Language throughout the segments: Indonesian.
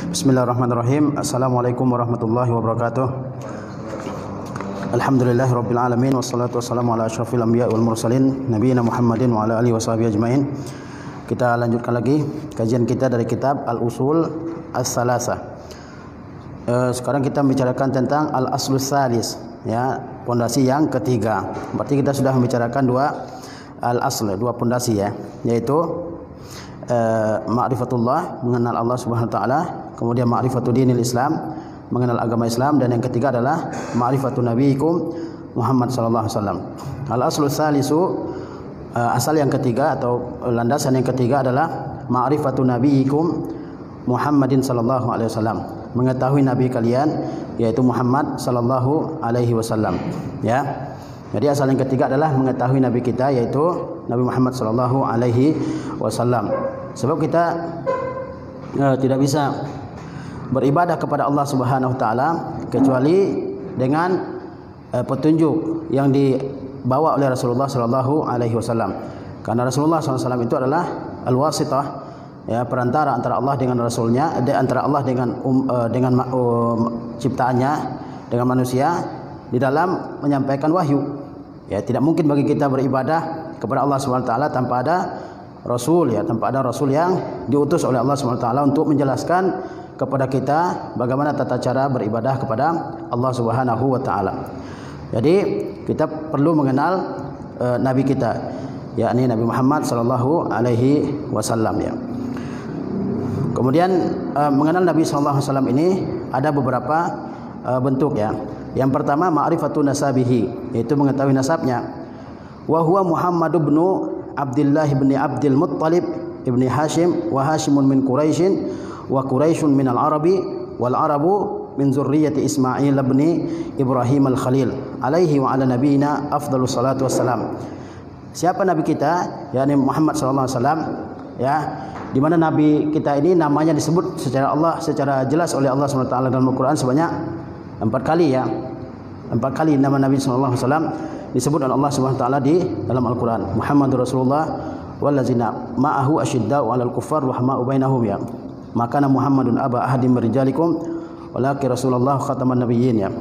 Bismillahirrahmanirrahim. Assalamualaikum warahmatullahi wabarakatuh. Alhamdulillahirabbil alamin wassalatu wassalamu ala asyrafil anbiya wal mursalin nabiyina Muhammadin wa ala alihi washabihi ajmain. Kita lanjutkan lagi kajian kita dari kitab Al-Usul As-Salasa. Sekarang kita membicarakan tentang Al-Aslus Salis, ya, pondasi yang ketiga. Berarti kita sudah membicarakan dua al-asl, dua pondasi, ya, yaitu ma'rifatullah, mengenal Allah Subhanahu wa taala, kemudian ma'rifatu dinil Islam, mengenal agama Islam, dan yang ketiga adalah ma'rifatu nabiyikum Muhammad sallallahu alaihi wasallam. Al-aslus salisu, asal yang ketiga atau landasan yang ketiga adalah ma'rifatu nabiyikum Muhammadin sallallahu alaihi wasallam, mengetahui nabi kalian yaitu Muhammad sallallahu alaihi wasallam, ya. Jadi asal yang ketiga adalah mengetahui nabi kita yaitu Nabi Muhammad sallallahu alaihi wasallam. Sebab kita tidak bisa beribadah kepada Allah Subhanahu wa taala kecuali dengan petunjuk yang dibawa oleh Rasulullah sallallahu alaihi wasallam. Karena Rasulullah sallallahu alaihi wasallam itu adalah al-wasithah, ya, perantara antara Allah dengan Rasulnya, antara Allah dengan ciptaannya, dengan manusia di dalam menyampaikan wahyu. Ya, tidak mungkin bagi kita beribadah kepada Allah Subhanahu wa taala tanpa ada rasul, ya, tanpa ada rasul yang diutus oleh Allah Subhanahu wa taala untuk menjelaskan kepada kita bagaimana tata cara beribadah kepada Allah Subhanahu wa taala. Jadi kita perlu mengenal nabi kita, yakni Nabi Muhammad sallallahu alaihi wasallam, ya. Kemudian mengenal Nabi sallallahu alaihi wasallam ini ada beberapa bentuk, ya. Yang pertama ma'rifatu nasabihi, yaitu mengetahui nasabnya. Wa huwa Muhammad ibn Abdullah ibn Abdul Muttalib ibn Hashim, wa Hashimun min Quraisyin, wa Quraisyun min al-Arabi, wal Arabu min zurriyyati Ismail ibn Ibrahim al-Khalil, alaihi wa ala nabiyina afdhalus salatu wassalam. Siapa nabi kita? yakni Muhammad sallallahu alaihi wasallam, ya. Di mana nabi kita ini namanya disebut secara jelas oleh Allah Subhanahu wa taala dalam Al-Qur'an sebanyak 4 kali, ya. 4 kali nama Nabi sallallahu alaihi wasallam disebut oleh Allah Subhanahu wa taala di dalam Al-Qur'an. Muhammadur Rasulullah wallazina ma'ahu asyidda'u 'alal kuffar rahama'u bainahum, ya. Maka Muhammadun aba ahadim min rijalikum walakin Rasulullah khataman nabiyyin, ya.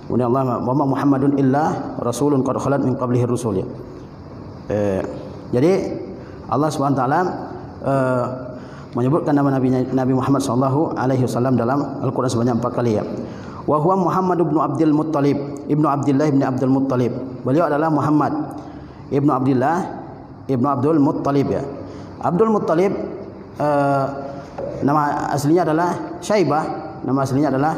Kemudian Allah wa ma Muhammadun illa rasulun qad khalat min qablihi rusul, ya. Jadi Allah Subhanahu wa taala menyebutkan nama Nabi Muhammad sallallahu alaihi wasallam dalam Al-Qur'an sebanyak 4 kali, ya. Wa huwa Muhammad ibn Abdul Muttalib, ibnu Abdullah ibn Abdul Muttalib. Beliau adalah Muhammad ibnu Abdullah ibnu Abdul Muttalib, ya. Abdul Muttalib nama aslinya adalah Syaibah. Nama aslinya adalah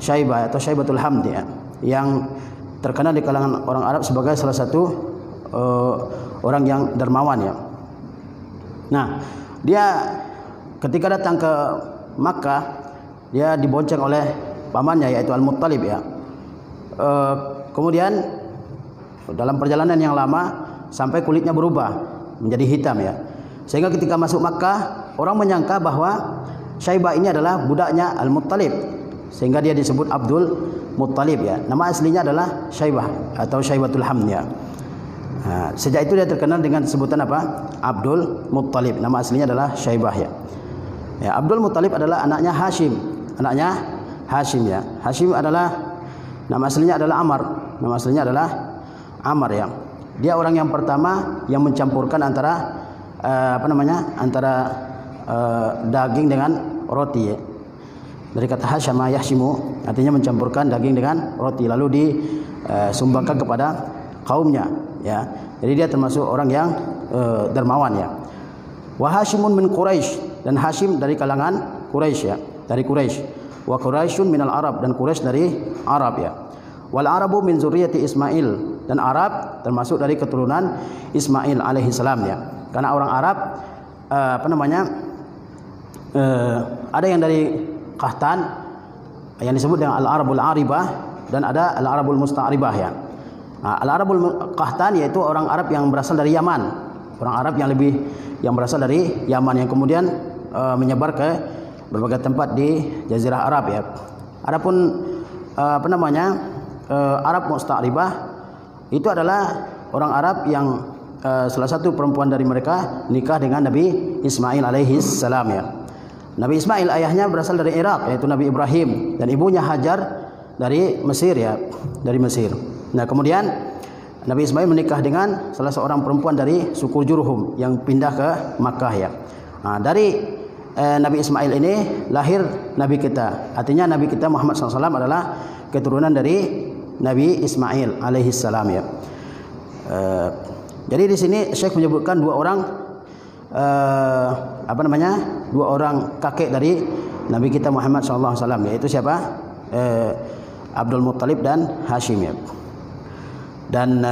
Syaibah atau Syaibatul Hamd, ya, yang terkenal di kalangan orang Arab sebagai salah satu orang yang dermawan, ya. Nah, dia ketika datang ke Makkah, dia dibonceng oleh pamannya yaitu Al-Muttalib, ya. Kemudian dalam perjalanan yang lama sampai kulitnya berubah menjadi hitam, ya. Sehingga ketika masuk Makkah, orang menyangka bahwa Syaibah ini adalah budaknya Al-Muttalib, sehingga dia disebut Abdul Muttalib, ya. Nama aslinya adalah Syaibah atau Syaibatul Hamd, ya. Nah, sejak itu dia terkenal dengan sebutan apa? Abdul Muttalib. Nama aslinya adalah Syaibah, ya. Ya, Abdul Muttalib adalah anaknya Hashim. Anaknya Hashim, ya. Hashim adalah nama aslinya adalah Amr. Nama aslinya adalah Amr, ya. Dia orang yang pertama yang mencampurkan antara antara daging dengan roti, ya. Dari kata Hashama yahshimu, artinya mencampurkan daging dengan roti lalu disumbangkan kepada kaumnya, ya. Jadi dia termasuk orang yang dermawan, ya. Wa Hashimun min Quraisy, dan Hashim dari kalangan Quraisy, ya, dari Quraisy. Wa Quraisyun minal Arab, dan Quraisy dari Arab, ya. Wal Arabu min zurriyyati Ismail, dan Arab termasuk dari keturunan Ismail alaihi salam, ya. Karena orang Arab ada yang dari Qahtan yang disebut dengan Al-Arabul Aribah, dan ada Al-Arabul Musta'ribah, ya. Nah, Al-Arabul Qahtan yaitu orang Arab yang berasal dari Yaman, orang Arab yang berasal dari Yaman yang kemudian menyebar ke berbagai tempat di Jazirah Arab, ya. Adapun Arab Musta'ribah itu adalah orang Arab yang salah satu perempuan dari mereka nikah dengan Nabi Ismail alaihi salam, ya. Nabi Ismail ayahnya berasal dari Irak, yaitu Nabi Ibrahim, dan ibunya Hajar dari Mesir ya, dari Mesir. Nah, kemudian Nabi Ismail menikah dengan salah seorang perempuan dari suku Jurhum yang pindah ke Makkah ya. Nah, dari Nabi Ismail ini lahir Nabi kita. Artinya Nabi kita Muhammad SAW adalah keturunan dari Nabi Ismail alaihissalam ya. Jadi di sini Syekh menyebutkan dua orang dua orang kakek dari Nabi kita Muhammad SAW, yaitu siapa? Abdul Muttalib dan Hashim ya. Dan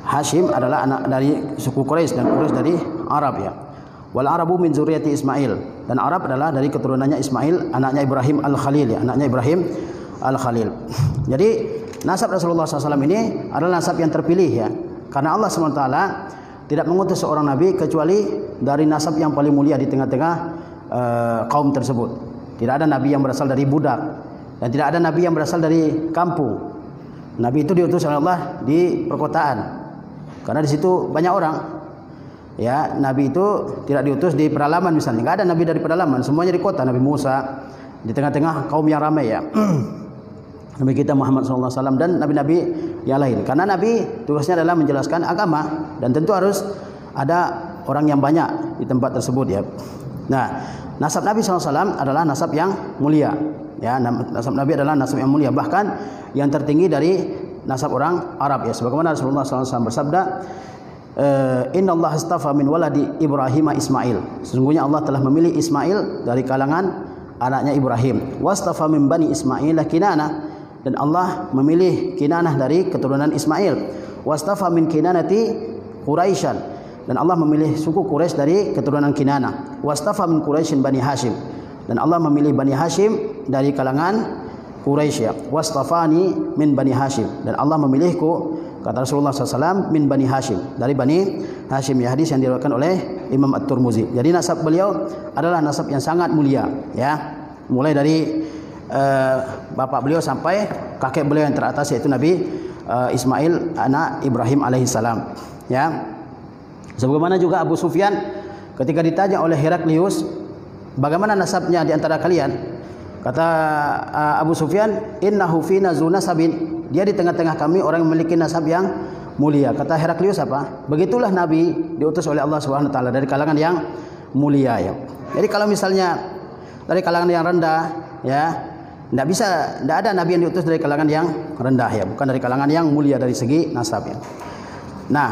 Hashim adalah anak dari suku Quraisy dan Quraisy dari Arab ya. Wal Arabu min zurriyyati Ismail, dan Arab adalah dari keturunannya Ismail, anaknya Ibrahim Al-Khalil ya, anaknya Ibrahim Al-Khalil. Jadi nasab Rasulullah SAW ini adalah nasab yang terpilih ya, karena Allah SWT tidak mengutus seorang nabi kecuali dari nasab yang paling mulia di tengah-tengah kaum tersebut. Tidak ada nabi yang berasal dari budak, dan tidak ada nabi yang berasal dari kampung. Nabi itu diutus oleh Allah di perkotaan, karena di situ banyak orang. Ya, Nabi itu tidak diutus di pedalaman misalnya. Enggak ada Nabi dari pedalaman, semuanya di kota. Nabi Musa di tengah-tengah kaum yang ramai ya. Nabi kita Muhammad SAW dan nabi-nabi yang lain. Karena Nabi tugasnya adalah menjelaskan agama, dan tentu harus ada orang yang banyak di tempat tersebut ya. Nah, nasab Nabi SAW adalah nasab yang mulia. Ya, nasab Nabi adalah nasab yang mulia, bahkan yang tertinggi dari nasab orang Arab ya. Sebagaimana Rasulullah SAW bersabda, Inna Allah astafa min waladi Ibrahim Ismail. Sesungguhnya Allah telah memilih Ismail dari kalangan anaknya Ibrahim. Wastafa min bani Ismail Kinanah, dan Allah memilih Kinanah dari keturunan Ismail. Wastafa min Kinanati Quraisyan, dan Allah memilih suku Quraisy dari keturunan Kinanah. Wastafa min Quraisyin bani Hashim, dan Allah memilih bani Hashim dari kalangan Quraisy ya. Wastafani min bani Hashim, dan Allah memilihku, kata Rasulullah SAW, min bani Hashim, dari bani Hashim ya. Hadis yang diriwayatkan oleh Imam At-Tirmidzi. Jadi nasab beliau adalah nasab yang sangat mulia ya, mulai dari bapak beliau sampai kakek beliau yang teratas, yaitu Nabi Ismail anak Ibrahim alaihissalam ya. Sebagaimana juga Abu Sufyan ketika ditanya oleh Heraklius, bagaimana nasabnya di antara kalian? Kata Abu Sufyan, innahu fina zu nasabin, dia di tengah-tengah kami orang yang memiliki nasab yang mulia. Kata Heraklius apa? Begitulah Nabi diutus oleh Allah Subhanahu wa taala dari kalangan yang mulia ya. Jadi kalau misalnya dari kalangan yang rendah ya, tidak ada nabi yang diutus dari kalangan yang rendah ya, bukan dari kalangan yang mulia dari segi nasab ya. Nah,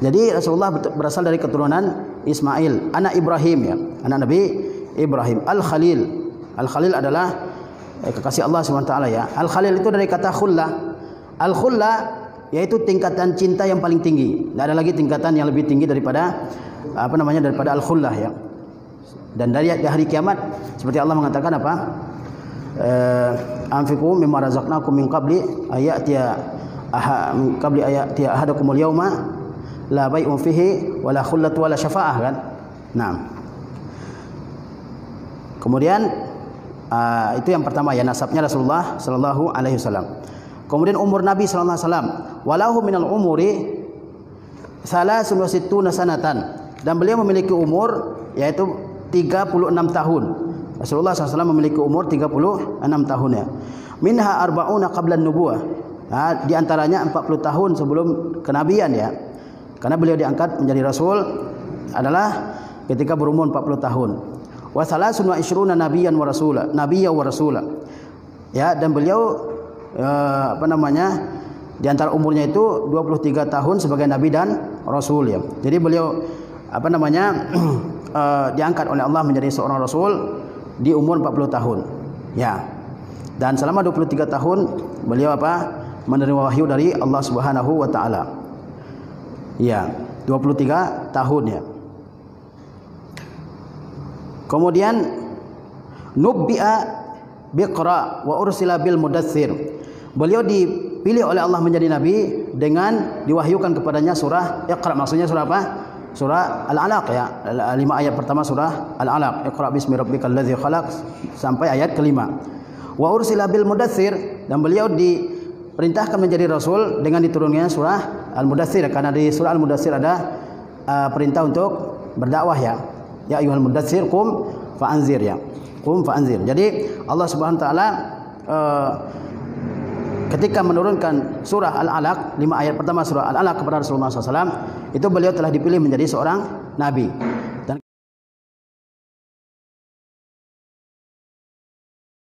jadi Rasulullah berasal dari keturunan Ismail, anak Ibrahim ya, anak Nabi Ibrahim Al-Khalil. Al-Khalil adalah kekasih Allah SWT ya. Al-Khalil itu dari kata khulla. Al-khulla yaitu tingkatan cinta yang paling tinggi. Tidak ada lagi tingkatan yang lebih tinggi daripada daripada al-khullah ya. Dan dari hari kiamat seperti Allah mengatakan apa? Anfiqu mimma razaqnakum min qabli ayatiya ahadakumul yauma la bai'un fihi wala khullatu wala syafa'ah kan. Nah. Kemudian itu yang pertama ya, nasabnya Rasulullah sallallahu alaihi wasallam. Kemudian umur Nabi sallallahu alaihi wasallam, walahu minal umuri 63 sanatan, dan beliau memiliki umur yaitu 36 tahun. Rasulullah SAW memiliki umur 36 tahun ya. Minha arba'una qabla an-nubuwah. Di antaranya 40 tahun sebelum kenabian ya. Karena beliau diangkat menjadi rasul adalah ketika berumur 40 tahun. Wa salasun wa ishruna nabiyyan wa rasula, nabiyya wa rasula. Ya, dan beliau di antara umurnya itu 23 tahun sebagai nabi dan rasul ya. Jadi beliau diangkat oleh Allah menjadi seorang rasul di umur 40 tahun. Ya. Dan selama 23 tahun beliau menerima wahyu dari Allah Subhanahu wa taala. Ya, 23 tahun ya. Kemudian nubbi'a biqra wa ursila bil mudaththir. Beliau dipilih oleh Allah menjadi nabi dengan diwahyukan kepadanya surah Iqra. Maksudnya surah apa? Surah Al-Alaq ya. 5 ayat pertama surah Al-Alaq. Iqra bismi rabbikal ladzi khalaq sampai ayat kelima. Wa ursila bil mudaththir, dan beliau diperintahkan menjadi rasul dengan diturunkannya surah Al-Mudaththir, karena di surah Al-Mudaththir ada perintah untuk berdakwah ya. Ya ayyuhal mudatstsir qum fa'anzir ya. Qum fa'anzir. Jadi Allah Subhanahu wa taala ketika menurunkan surah Al-Alaq, 5 ayat pertama surah Al-Alaq kepada Rasulullah SAW, itu beliau telah dipilih menjadi seorang nabi.